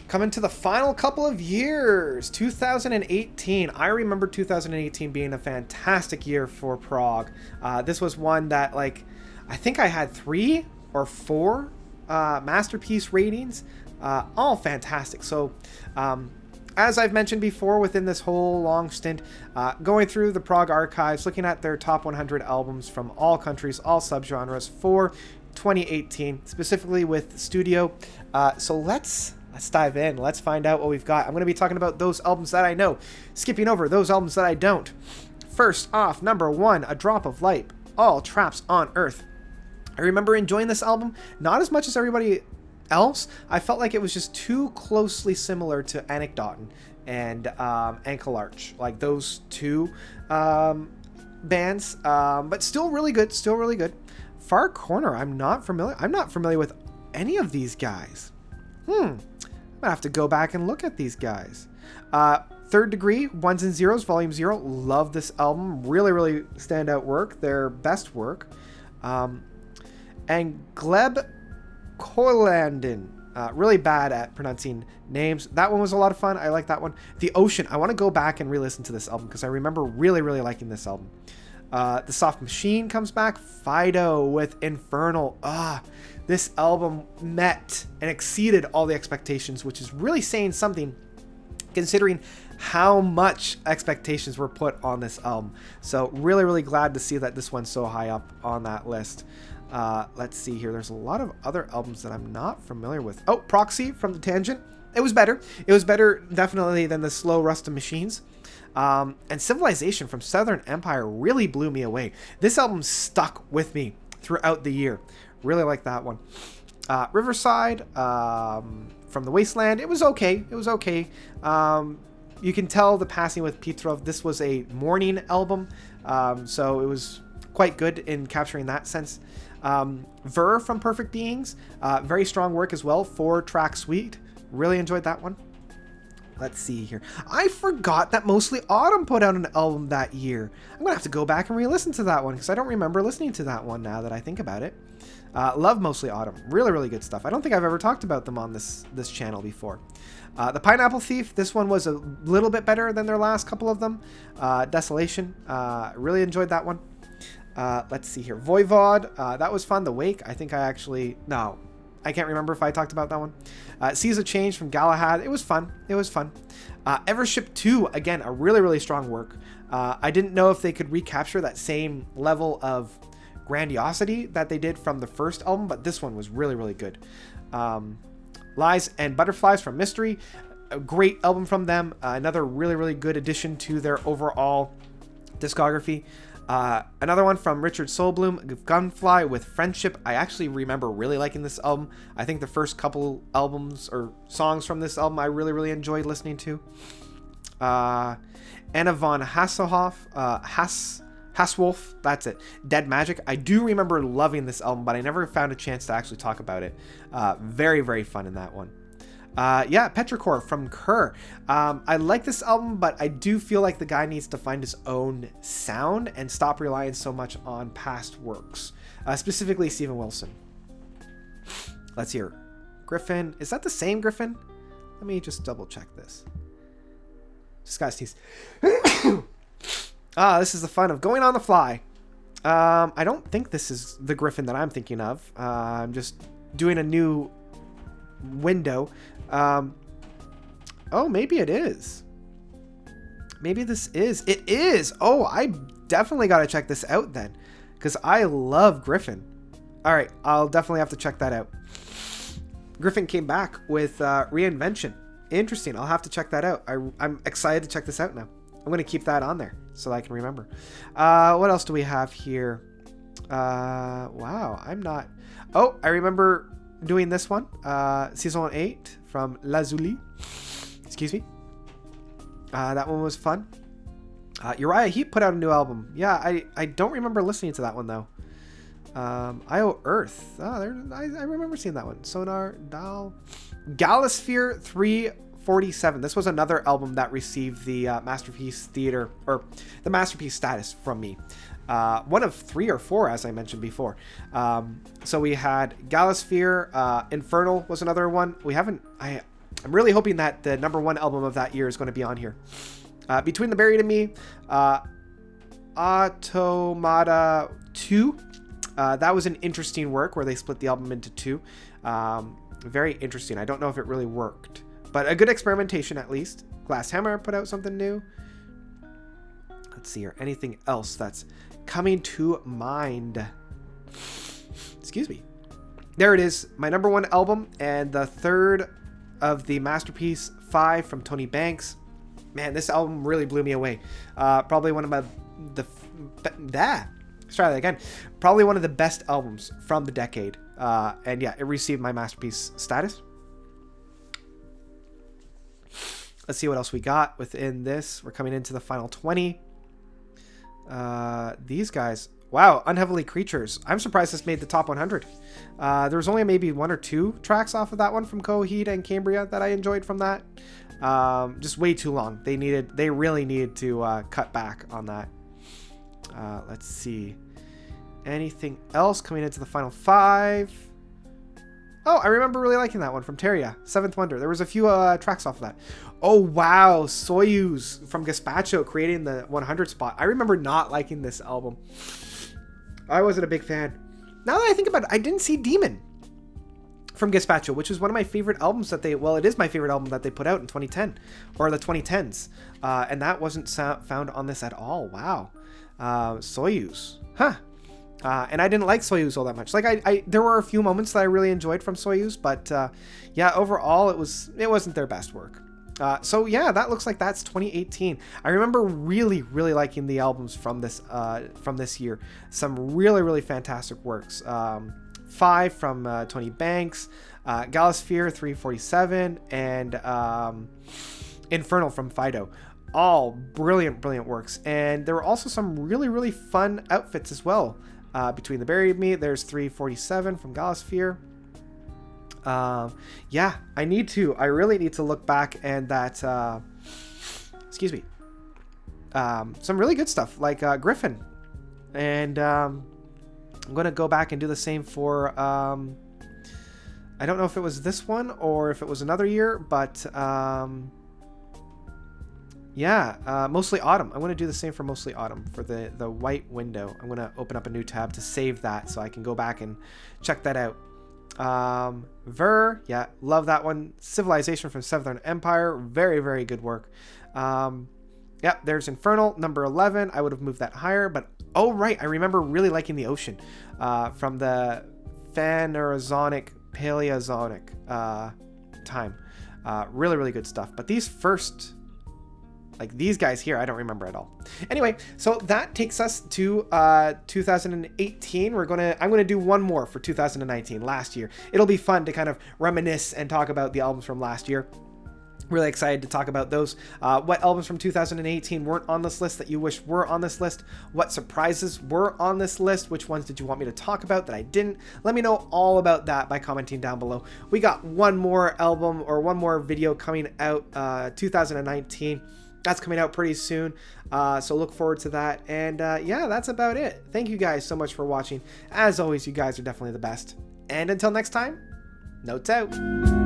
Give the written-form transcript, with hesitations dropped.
Coming to the final couple of years, 2018. I remember 2018 being a fantastic year for Prog. This was one that, like, I think I had 3 or 4 masterpiece ratings, all fantastic. So, as I've mentioned before, within this whole long stint, going through the Prog archives, looking at their top 100 albums from all countries, all subgenres for 2018, specifically with studio. So let's dive in. Let's find out what we've got. I'm going to be talking about those albums that I know, skipping over those albums that I don't. First off, number 1, A Drop of Light, All Traps on Earth. I remember enjoying this album, not as much as everybody else. I felt like it was just too closely similar to Anecdoten and Ankle Arch, like those two bands, but still really good, Far Corner, I'm not familiar with any of these guys. I'm gonna have to go back and look at these guys. Third Degree, Ones and Zeros, Volume 0. Love this album. Really standout work. Their best work. And Gleb Kolandin. Really bad at pronouncing names. That one was a lot of fun. I like that one. The Ocean. I want to go back and re-listen to this album because I remember really liking this album. The Soft Machine comes back. Fido with Infernal. This album met and exceeded all the expectations, which is really saying something considering how much expectations were put on this album. So really glad to see that this one's so high up on that list. Let's see here. There's a lot of other albums that I'm not familiar with. Oh, Proxy from The Tangent. It was better. It was better definitely than the Slow Rust of Machines. And Civilization from Southern Empire really blew me away. This album stuck with me throughout the year. Really like that one. Riverside from The Wasteland. It was okay. You can tell the passing with Petrov. This was a morning album, so it was quite good in capturing that sense. Ver from Perfect Beings. Very strong work as well. 4-track suite. Really enjoyed that one. Let's see here. I forgot that Mostly Autumn put out an album that year. I'm going to have to go back and re-listen to that one because I don't remember listening to that one now that I think about it. Love Mostly Autumn. Really good stuff. I don't think I've ever talked about them on this channel before. The Pineapple Thief. This one was a little bit better than their last couple of them. Desolation. Really enjoyed that one. Let's see here. Voivod. That was fun. The Wake. I think I can't remember if I talked about that one. Seas of Change from Galahad. It was fun. Evership 2, again, a really strong work. I didn't know if they could recapture that same level of grandiosity that they did from the first album, but this one was really good. Lies and Butterflies from Mystery. A great album from them. Another really good addition to their overall discography. Another one from Richard Solblum, Gunfly with Friendship. I actually remember really liking this album. I think the first couple albums or songs from this album I really enjoyed listening to. Anna von Hasselhoff, Haswolf, that's it. Dead Magic. I do remember loving this album, but I never found a chance to actually talk about it. Very fun in that one. Petrichor from Kerr. I like this album, but I do feel like the guy needs to find his own sound and stop relying so much on past works, specifically Steven Wilson. Let's hear. Griffin. Is that the same Griffin? Let me just double check this. Just guys, tease. This is the fun of going on the fly. I don't think this is the Griffin that I'm thinking of. I'm just doing a new window. Maybe it is. Maybe this is. It is. Oh, I definitely got to check this out then, because I love Griffin. All right, I'll definitely have to check that out. Griffin came back with Reinvention. Interesting. I'll have to check that out. I'm excited to check this out now. I'm going to keep that on there so I can remember. What else do we have here? Wow, I'm not... Oh, I remember doing this one. Saison 8 from Lazuli. Excuse me. That one was fun. Uriah Heep put out a new album. Yeah, I don't remember listening to that one, though. IO Earth. I remember seeing that one. Sonar, Dal. Galasphere 347. This was another album that received the Masterpiece Theater, or the Masterpiece status from me. One of 3 or 4, as I mentioned before. So we had Galasphere, Infernal was another one. I'm really hoping that the #1 album of that year is going to be on here. Between the Buried and Me, Automata 2. That was an interesting work where they split the album into 2. Very interesting. I don't know if it really worked, but a good experimentation at least. Glass Hammer put out something new. Let's see here. Anything else that's coming to mind? Excuse me. There it is. My #1 album and the third of the Masterpiece 5 from Tony Banks. Man, this album really blew me away. Probably one of let's try that again. Probably one of the best albums from the decade. And yeah, it received my Masterpiece status. Let's see what else we got within this. We're coming into the final 20. These guys. Wow, Unheavenly Creatures. I'm surprised this made the top 100. There was only maybe 1 or 2 tracks off of that one from Coheed and Cambria that I enjoyed from that. Just way too long. They really needed to cut back on that. Let's see. Anything else coming into the final 5? Oh, I remember really liking that one from Terria, Seventh Wonder. There was a few tracks off of that. Oh, wow. Soyuz from Gazpacho creating the 100 spot. I remember not liking this album. I wasn't a big fan. Now that I think about it, I didn't see Demon from Gazpacho, which is one of my favorite albums that it is my favorite album that they put out in 2010 or the 2010s. And that wasn't found on this at all. Wow. Soyuz. Huh. And I didn't like Soyuz all that much. Like there were a few moments that I really enjoyed from Soyuz, but yeah, overall it wasn't their best work. So yeah, that looks like that's 2018. I remember really, really liking the albums from this year. Some really, really fantastic works. 5 from Tony Banks, Galasphere 347, and Infernal from Fido. All brilliant, brilliant works. And there were also some really, really fun outfits as well. Between the Buried Me, there's 347 from Galasphere. Yeah, I really need to look back and that, excuse me, some really good stuff like Griffin. And I'm going to go back and do the same for, I don't know if it was this one or if it was another year, but yeah, Mostly Autumn. I want to do the same for Mostly Autumn for the white window. I'm going to open up a new tab to save that so I can go back and check that out. Ver, yeah, love that one. Civilization from Southern Empire, very, very good work. Yeah, there's Infernal, number 11. I would have moved that higher, but oh right, I remember really liking The Ocean from the Phanerozoic Paleozoic time. Really, really good stuff. But these first, like these guys here, I don't remember at all. Anyway, so that takes us to 2018. I'm gonna do one more for 2019, last year. It'll be fun to kind of reminisce and talk about the albums from last year. Really excited to talk about those. What albums from 2018 weren't on this list that you wish were on this list? What surprises were on this list? Which ones did you want me to talk about that I didn't? Let me know all about that by commenting down below. We got one more album or one more video coming out 2019. That's coming out pretty soon, so look forward to that. And yeah, that's about it. Thank you guys so much for watching. As always, you guys are definitely the best. And until next time, notes out.